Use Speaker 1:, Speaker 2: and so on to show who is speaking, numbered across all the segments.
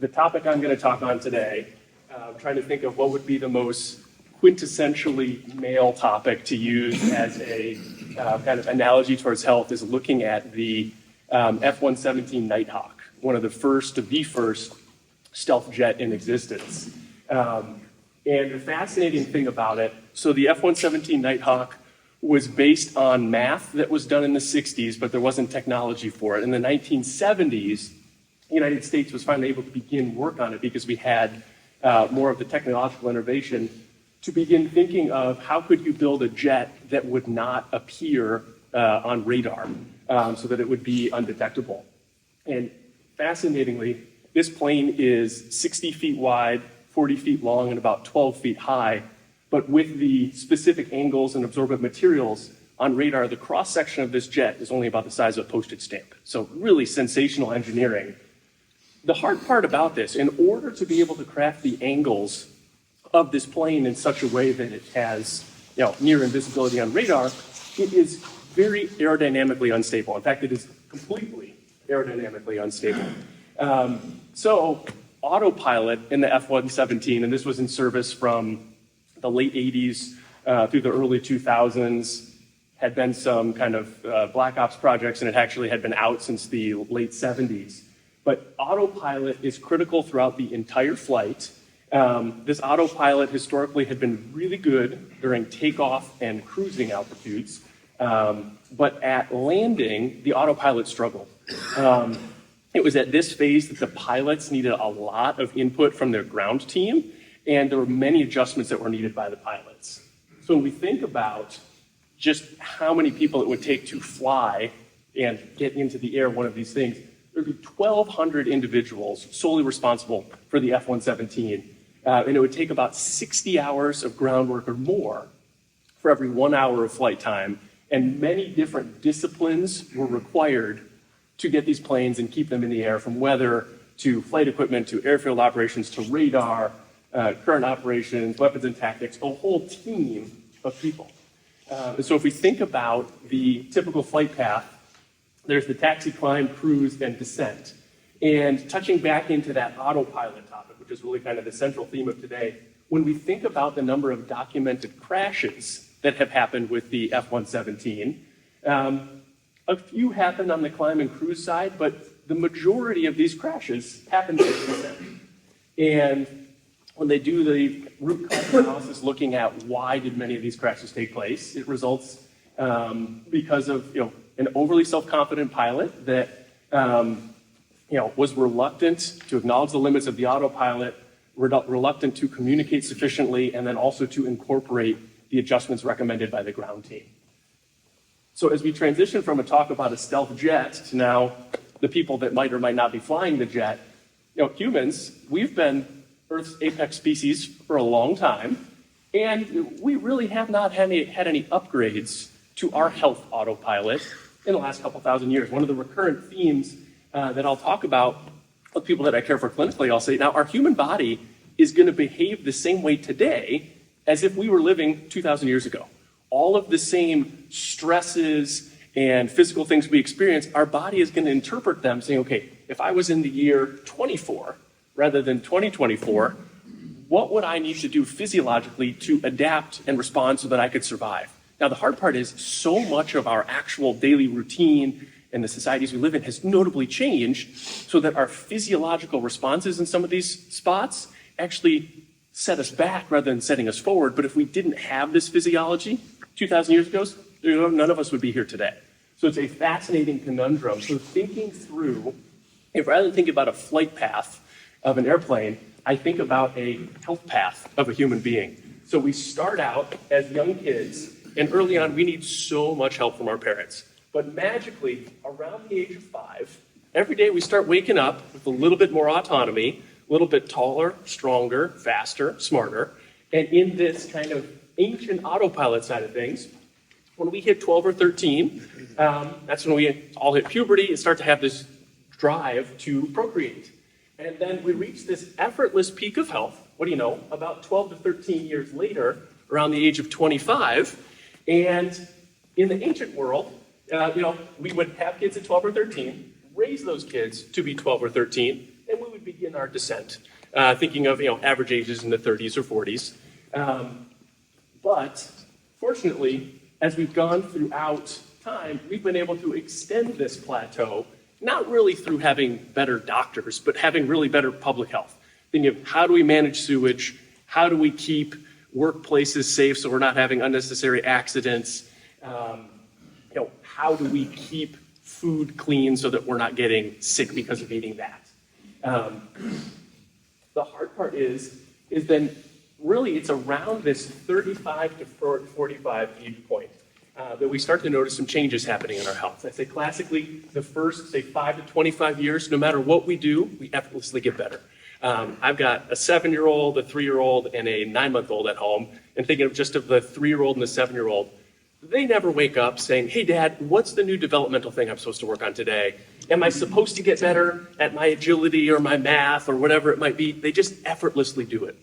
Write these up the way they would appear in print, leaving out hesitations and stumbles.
Speaker 1: the topic I'm going to talk on today, I'm trying to think of what would be the most quintessentially male topic to use as a kind of analogy towards health, is looking at the F-117 Nighthawk, one of the first stealth jet in existence. And the fascinating thing about it, so the F-117 Nighthawk was based on math that was done in the 60s, but there wasn't technology for it. In the 1970s, the United States was finally able to begin work on it because we had more of the technological innovation to begin thinking of how could you build a jet that would not appear on radar so that it would be undetectable. And fascinatingly, this plane is 60 feet wide, 40 feet long, and about 12 feet high. But with the specific angles and absorbent materials on radar, the cross-section of this jet is only about the size of a postage stamp. So really sensational engineering. The hard part about this, in order to be able to craft the angles of this plane in such a way that it has near invisibility on radar, it is very aerodynamically unstable. In fact, it is completely aerodynamically unstable. So Autopilot in the F-117, and this was in service from the late 80s through the early 2000s, had been some kind of black ops projects, and it actually had been out since the late 70s. But Autopilot is critical throughout the entire flight. This Autopilot historically had been really good during takeoff and cruising altitudes, but at landing, the Autopilot struggled. It was at this phase that the pilots needed a lot of input from their ground team, and there were many adjustments that were needed by the pilots. So when we think about just how many people it would take to fly and get into the air one of these things, there would be 1,200 individuals solely responsible for the F-117, and it would take about 60 hours of groundwork or more for every 1 hour of flight time, and many different disciplines were required to get these planes and keep them in the air, from weather to flight equipment to airfield operations to radar, current operations, weapons and tactics, a whole team of people. And so if we think about the typical flight path, there's the taxi, climb, cruise, and descent. And touching back into that autopilot topic, which is really kind of the central theme of today, when we think about the number of documented crashes that have happened with the F-117, a few happened on the climb and cruise side, but the majority of these crashes happened in descent. And when they do the root cause analysis looking at why did many of these crashes take place, it results because of an overly self-confident pilot that was reluctant to acknowledge the limits of the autopilot, reluctant to communicate sufficiently, and then also to incorporate the adjustments recommended by the ground team. So as we transition from a talk about a stealth jet to now the people that might or might not be flying the jet, humans, we've been Earth's apex species for a long time, and we really have not had any upgrades to our health autopilot in the last couple thousand years. One of the recurrent themes that I'll talk about with people that I care for clinically, I'll say, now our human body is going to behave the same way today as if we were living 2,000 years ago. All of the same stresses and physical things we experience, our body is going to interpret them saying, okay, if I was in the year 24 rather than 2024, what would I need to do physiologically to adapt and respond so that I could survive? Now, the hard part is so much of our actual daily routine and the societies we live in has notably changed so that our physiological responses in some of these spots actually set us back rather than setting us forward. But if we didn't have this physiology 2,000 years ago, none of us would be here today. So it's a fascinating conundrum. So thinking through, if rather than thinking about a flight path of an airplane, I think about a health path of a human being. So we start out as young kids, and early on we need so much help from our parents. But magically, around the age of 5, every day we start waking up with a little bit more autonomy, a little bit taller, stronger, faster, smarter. And in this kind of ancient autopilot side of things, when we hit 12 or 13, that's when we all hit puberty and start to have this drive to procreate. And then we reach this effortless peak of health, what do you know, about 12 to 13 years later, around the age of 25. And in the ancient world, we would have kids at 12 or 13, raise those kids to be 12 or 13, and we would begin in our descent, thinking of average ages in the 30s or 40s. But fortunately, as we've gone throughout time, we've been able to extend this plateau, not really through having better doctors, but having really better public health. Thinking of how do we manage sewage, how do we keep workplaces safe so we're not having unnecessary accidents, how do we keep food clean so that we're not getting sick because of eating that. The hard part is then really it's around this 35 to 45 age point that we start to notice some changes happening in our health. I say classically, the first, say 5 to 25 years, no matter what we do, we effortlessly get better. I've got a 7-year-old, a 3-year-old, and a 9-month-old at home, and thinking of just of the 3-year-old and the 7-year-old, they never wake up saying, hey, Dad, what's the new developmental thing I'm supposed to work on today? Am I supposed to get better at my agility or my math or whatever it might be? They just effortlessly do it.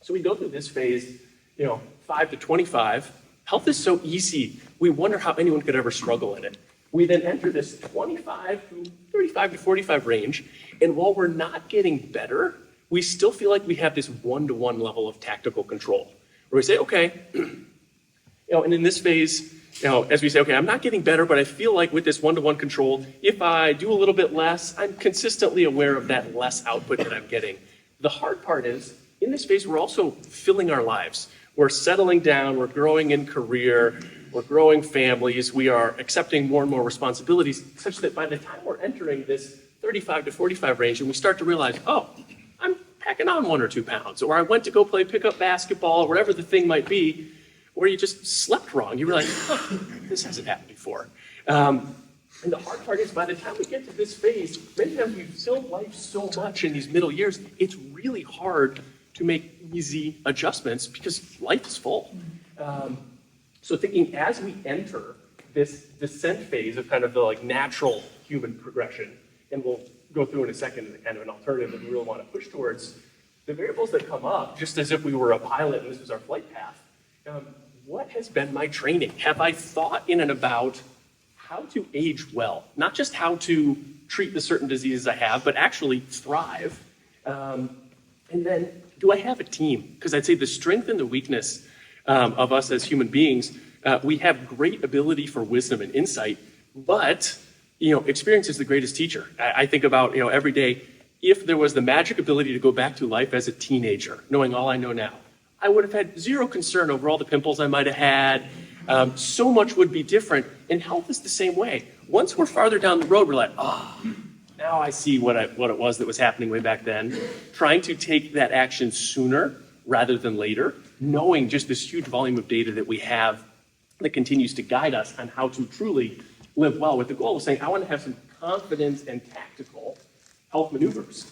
Speaker 1: So we go through this phase, 5 to 25. Health is so easy, we wonder how anyone could ever struggle in it. We then enter this 25 to 35 to 45 range, and while we're not getting better, we still feel like we have this one-to-one level of tactical control, where we say, okay, and in this phase, as we say, okay, I'm not getting better, but I feel like with this one-to-one control, if I do a little bit less, I'm consistently aware of that less output that I'm getting. The hard part is, in this phase, we're also filling our lives. We're settling down, we're growing in career, we're growing families, we are accepting more and more responsibilities, such that by the time we're entering this 35 to 45 range, and we start to realize, oh, I'm packing on 1 or 2 pounds, or I went to go play pickup basketball, or whatever the thing might be, or you just slept wrong. You realize, oh, this hasn't happened before. And the hard part is, by the time we get to this phase, many times we fill life so much in these middle years, it's really hard to make easy adjustments because life is full. So thinking as we enter this descent phase of kind of the natural human progression, and we'll go through in a second kind of an alternative that we really want to push towards, the variables that come up, just as if we were a pilot and this was our flight path, what has been my training? Have I thought in and about how to age well? Not just how to treat the certain diseases I have, but actually thrive. And then, do I have a team? Because I'd say the strength and the weakness of us as human beings, we have great ability for wisdom and insight, but experience is the greatest teacher. I think about every day, if there was the magic ability to go back to life as a teenager, knowing all I know now, I would have had zero concern over all the pimples I might have had. So much would be different, and health is the same way. Once we're farther down the road, we're like, now I see what it was that was happening way back then. Trying to take that action sooner rather than later, knowing just this huge volume of data that we have that continues to guide us on how to truly live well, with the goal of saying, I want to have some confidence and tactical health maneuvers.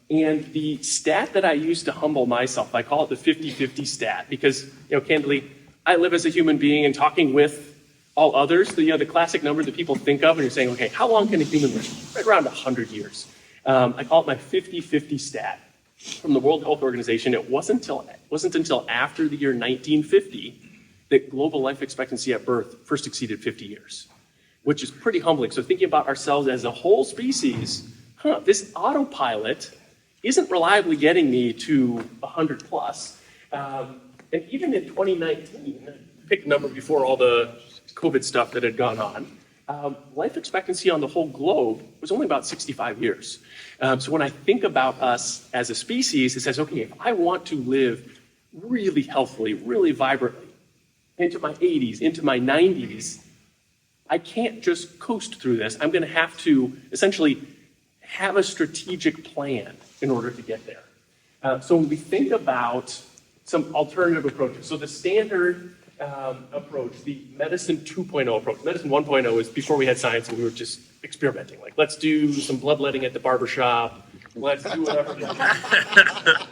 Speaker 1: And the stat that I use to humble myself, I call it the 50-50 stat, because, candidly, I live as a human being and talking with all others, the classic number that people think of, and you're saying, okay, how long can a human live? Right around 100 years. I call it my 50-50 stat. From the World Health Organization, it wasn't until after the year 1950 that global life expectancy at birth first exceeded 50 years, which is pretty humbling. So thinking about ourselves as a whole species, this autopilot isn't reliably getting me to 100 plus. And even in 2019, pick a number before all the COVID stuff that had gone on, life expectancy on the whole globe was only about 65 years. So when I think about us as a species, it says, okay, if I want to live really healthily, really vibrantly, into my 80s, into my 90s, I can't just coast through this. I'm going to have to essentially have a strategic plan in order to get there. So when we think about some alternative approaches, so the standard approach, the medicine 2.0 approach. Medicine 1.0 is before we had science and we were just experimenting. Like, let's do some bloodletting at the barbershop. Let's do whatever.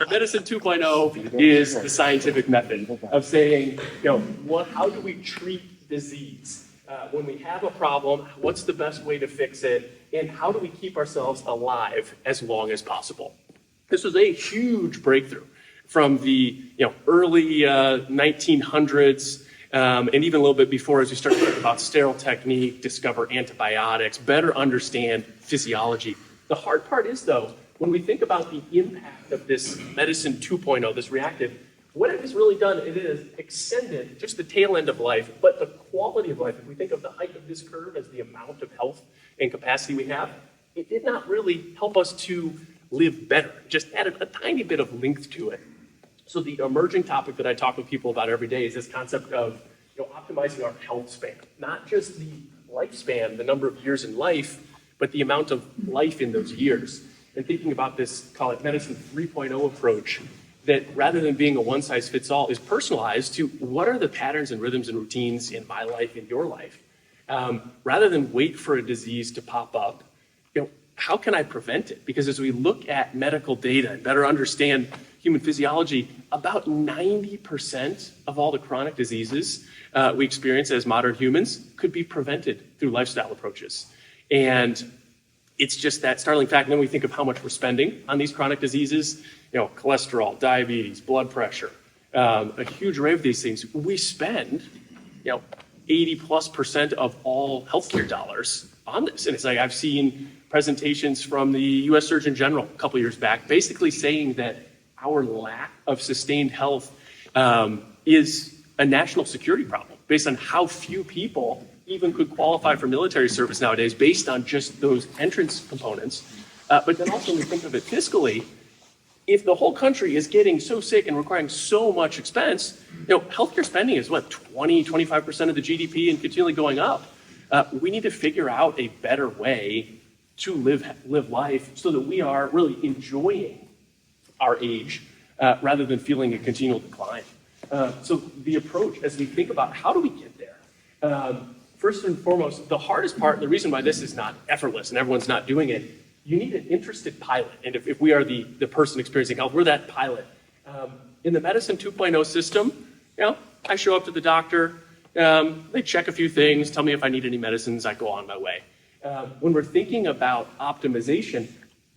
Speaker 1: Medicine 2.0 is the scientific method of saying, how do we treat disease? When we have a problem, what's the best way to fix it? And how do we keep ourselves alive as long as possible? This was a huge breakthrough from the early 1900s and even a little bit before, as we start to think about sterile technique, discover antibiotics, better understand physiology. The hard part is, though, when we think about the impact of this medicine 2.0, this reactive, what it has really done, it has extended just the tail end of life, but the quality of life. If we think of the height of this curve as the amount of health and capacity we have, it did not really help us to live better. It just added a tiny bit of length to it. So the emerging topic that I talk with people about every day is this concept of optimizing our health span, not just the lifespan, the number of years in life, but the amount of life in those years. And thinking about this, call it medicine 3.0 approach, that rather than being a one-size-fits-all, is personalized to what are the patterns and rhythms and routines in my life, in your life. Rather than wait for a disease to pop up, how can I prevent it? Because as we look at medical data and better understand human physiology, about 90% of all the chronic diseases we experience as modern humans could be prevented through lifestyle approaches. And it's just that startling fact. And then we think of how much we're spending on these chronic diseases, cholesterol, diabetes, blood pressure, a huge array of these things. We spend, 80+% of all healthcare dollars on this. And it's like I've seen presentations from the U.S. Surgeon General a couple years back, basically saying that our lack of sustained health is a national security problem based on how few people even could qualify for military service nowadays based on just those entrance components. But then also when we think of it fiscally, if the whole country is getting so sick and requiring so much expense, healthcare spending is 20-25% of the GDP and continually going up. We need to figure out a better way to live life so that we are really enjoying our age rather than feeling a continual decline. So the approach, as we think about how do we get there, first and foremost, the hardest part, the reason why this is not effortless and everyone's not doing it, you need an interested pilot. And if we are the person experiencing health, we're that pilot. In the medicine 2.0 system, I show up to the doctor, they check a few things, tell me if I need any medicines, I go on my way. When we're thinking about optimization,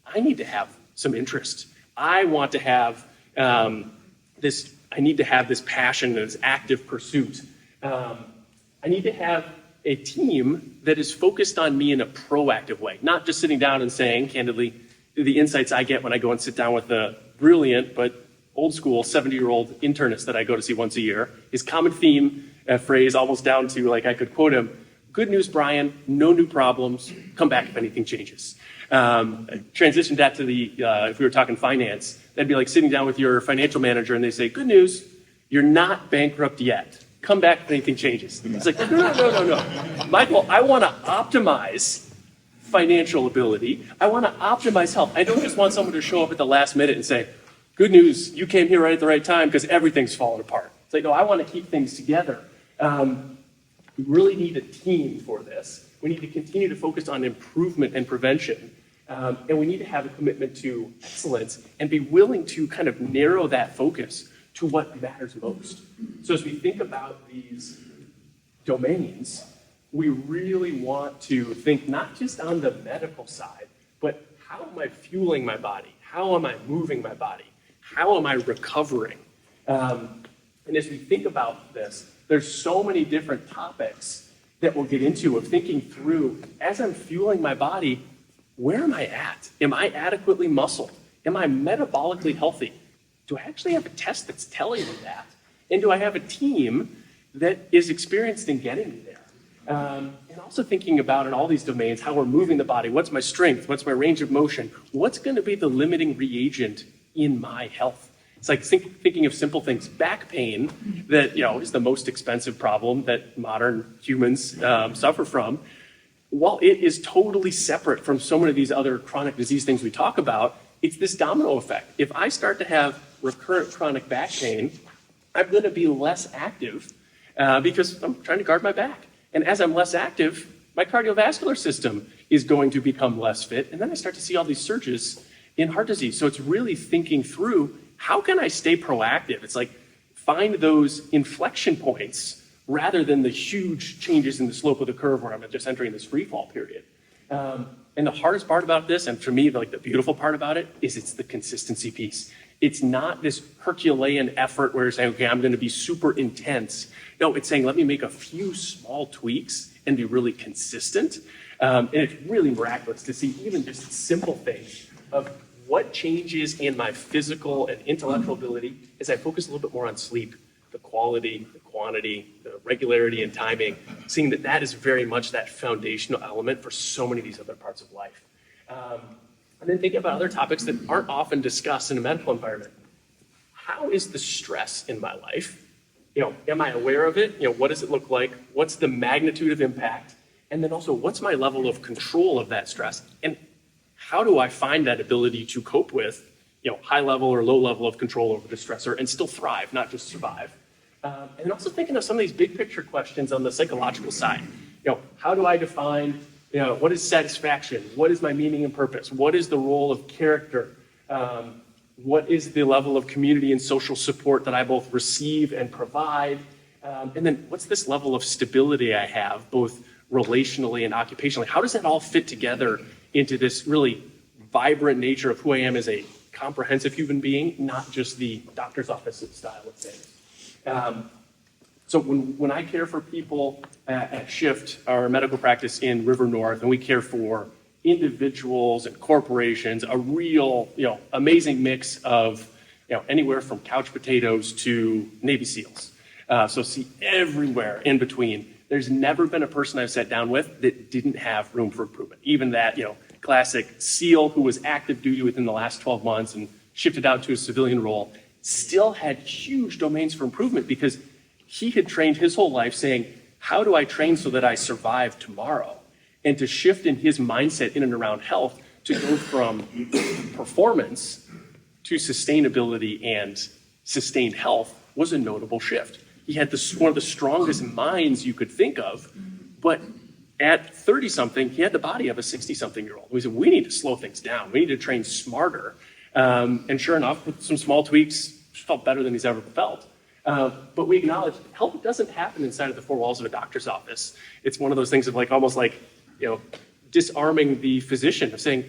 Speaker 1: I need to have some interest. I want to have I need to have this passion, this active pursuit. I need to have a team that is focused on me in a proactive way, not just sitting down and saying, candidly, the insights I get when I go and sit down with a brilliant but old school 70-year-old internist that I go to see once a year, his common theme, a phrase almost down to I could quote him, "Good news, Brian, no new problems, come back if anything changes." Transition that to if we were talking finance, that'd be like sitting down with your financial manager and they say, "Good news, you're not bankrupt yet. Come back if anything changes." It's like, no. Michael, I want to optimize financial ability. I want to optimize health. I don't just want someone to show up at the last minute and say, "Good news, you came here right at the right time because everything's falling apart." It's like, no, I want to keep things together. We really need a team for this. We need to continue to focus on improvement and prevention. And we need to have a commitment to excellence and be willing to kind of narrow that focus to what matters most. So as we think about these domains, we really want to think not just on the medical side, but how am I fueling my body? How am I moving my body? How am I recovering? And as we think about this, there's so many different topics that we'll get into of thinking through, as I'm fueling my body, where am I at? Am I adequately muscled? Am I metabolically healthy? Do I actually have a test that's telling me that? And do I have a team that is experienced in getting me there? And also thinking about in all these domains, how we're moving the body. What's my strength? What's my range of motion? What's going to be the limiting reagent in my health? It's like thinking of simple things. Back pain, that is the most expensive problem that modern humans suffer from. While it is totally separate from so many of these other chronic disease things we talk about, it's this domino effect. If I start to have recurrent chronic back pain, I'm going to be less active because I'm trying to guard my back. And as I'm less active, my cardiovascular system is going to become less fit. And then I start to see all these surges in heart disease. So it's really thinking through, how can I stay proactive? It's like find those inflection points rather than the huge changes in the slope of the curve where I'm just entering this free fall period. And the hardest part about this, and for me, the beautiful part about it, is it's the consistency piece. It's not this Herculean effort where you're saying, okay, I'm going to be super intense. No, it's saying, let me make a few small tweaks and be really consistent. And it's really miraculous to see even just simple things of what changes in my physical and intellectual ability as I focus a little bit more on sleep, the quality, the quantity, the regularity and timing, seeing that that is very much that foundational element for so many of these other parts of life. And then thinking about other topics that aren't often discussed in a medical environment. How is the stress in my life? Am I aware of it? What does it look like? What's the magnitude of impact? And then also, what's my level of control of that stress? And how do I find that ability to cope with, high level or low level of control over the stressor and still thrive, not just survive? And also thinking of some of these big picture questions on the psychological side. How do I define, what is satisfaction? What is my meaning and purpose? What is the role of character? What is the level of community and social support that I both receive and provide? And then what's this level of stability I have, both relationally and occupationally? How does that all fit together into this really vibrant nature of who I am as a comprehensive human being, not just the doctor's office style of things? So when I care for people at Shift, our medical practice in River North, and we care for individuals and corporations, a real, amazing mix of, anywhere from couch potatoes to Navy SEALs. So see everywhere in between. There's never been a person I've sat down with that didn't have room for improvement. Even that, classic SEAL who was active duty within the last 12 months and shifted out to a civilian role still had huge domains for improvement because he had trained his whole life saying, how do I train so that I survive tomorrow? And to shift in his mindset in and around health to go from performance to sustainability and sustained health was a notable shift. He had one of the strongest minds you could think of, but at 30-something, he had the body of a 60-something-year-old. We said, we need to slow things down. We need to train smarter. And sure enough, with some small tweaks, felt better than he's ever felt. But we acknowledge health doesn't happen inside of the four walls of a doctor's office. It's one of those things of almost like, disarming the physician of saying,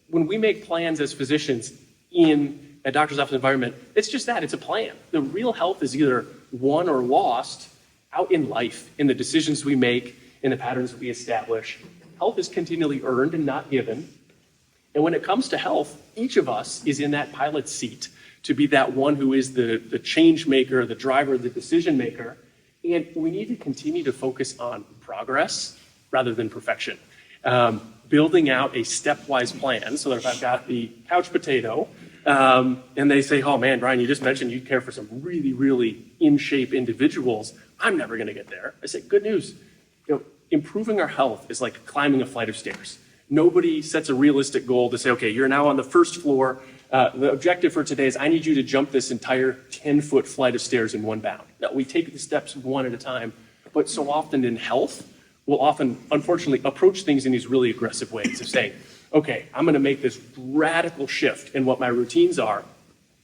Speaker 1: when we make plans as physicians in a doctor's office environment, it's just that, it's a plan. The real health is either won or lost out in life, in the decisions we make, in the patterns that we establish. Health is continually earned and not given. And when it comes to health, each of us is in that pilot's seat to be that one who is the change maker, the driver, the decision maker. And we need to continue to focus on progress rather than perfection. Building out a stepwise plan so that if I've got the couch potato, and they say, oh man, Brian, you just mentioned you care for some really, really in-shape individuals. I'm never gonna get there. I say, good news. Improving our health is like climbing a flight of stairs. Nobody sets a realistic goal to say, okay, you're now on the first floor. The objective for today is I need you to jump this entire 10-foot flight of stairs in one bound. No, we take the steps one at a time, but so often in health, we'll often, unfortunately, approach things in these really aggressive ways of saying, okay, I'm gonna make this radical shift in what my routines are.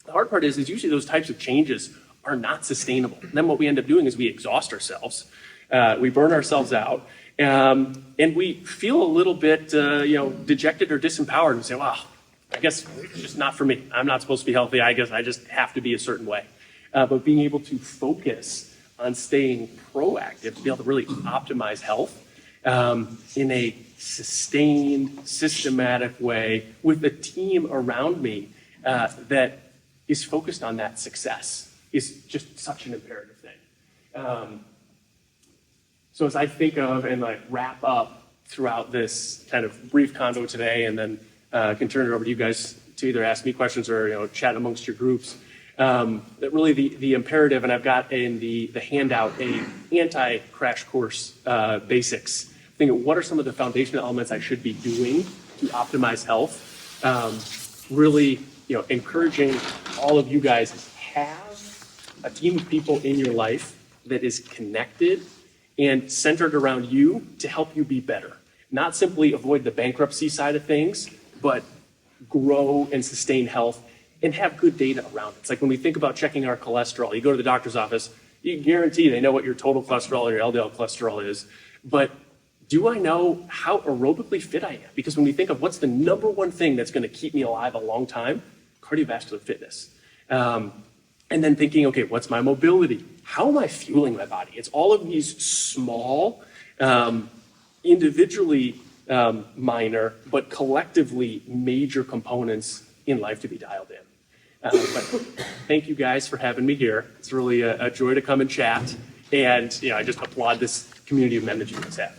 Speaker 1: The hard part is usually those types of changes are not sustainable. And then what we end up doing is we exhaust ourselves, we burn ourselves out, and we feel a little bit, dejected or disempowered and say, wow, I guess it's just not for me. I'm not supposed to be healthy. I guess I just have to be a certain way. But being able to focus on staying proactive, to be able to really optimize health in a sustained, systematic way with a team around me that is focused on that success is just such an imperative thing. So as I think of and wrap up throughout this kind of brief convo today, and then can turn it over to you guys to either ask me questions or chat amongst your groups. That really the imperative, and I've got in the handout a anti-crash course basics. Thinking what are some of the foundational elements I should be doing to optimize health? Really, encouraging all of you guys have a team of people in your life that is connected and centered around you to help you be better. Not simply avoid the bankruptcy side of things, but grow and sustain health and have good data around it. It's like when we think about checking our cholesterol, you go to the doctor's office, you guarantee they know what your total cholesterol or your LDL cholesterol is, but do I know how aerobically fit I am? Because when we think of what's the number one thing that's gonna keep me alive a long time, cardiovascular fitness. And then thinking, okay, what's my mobility? How am I fueling my body? It's all of these small, individually minor, but collectively major components in life to be dialed in. But thank you guys for having me here. It's really a joy to come and chat. And I just applaud this community of men that you guys have.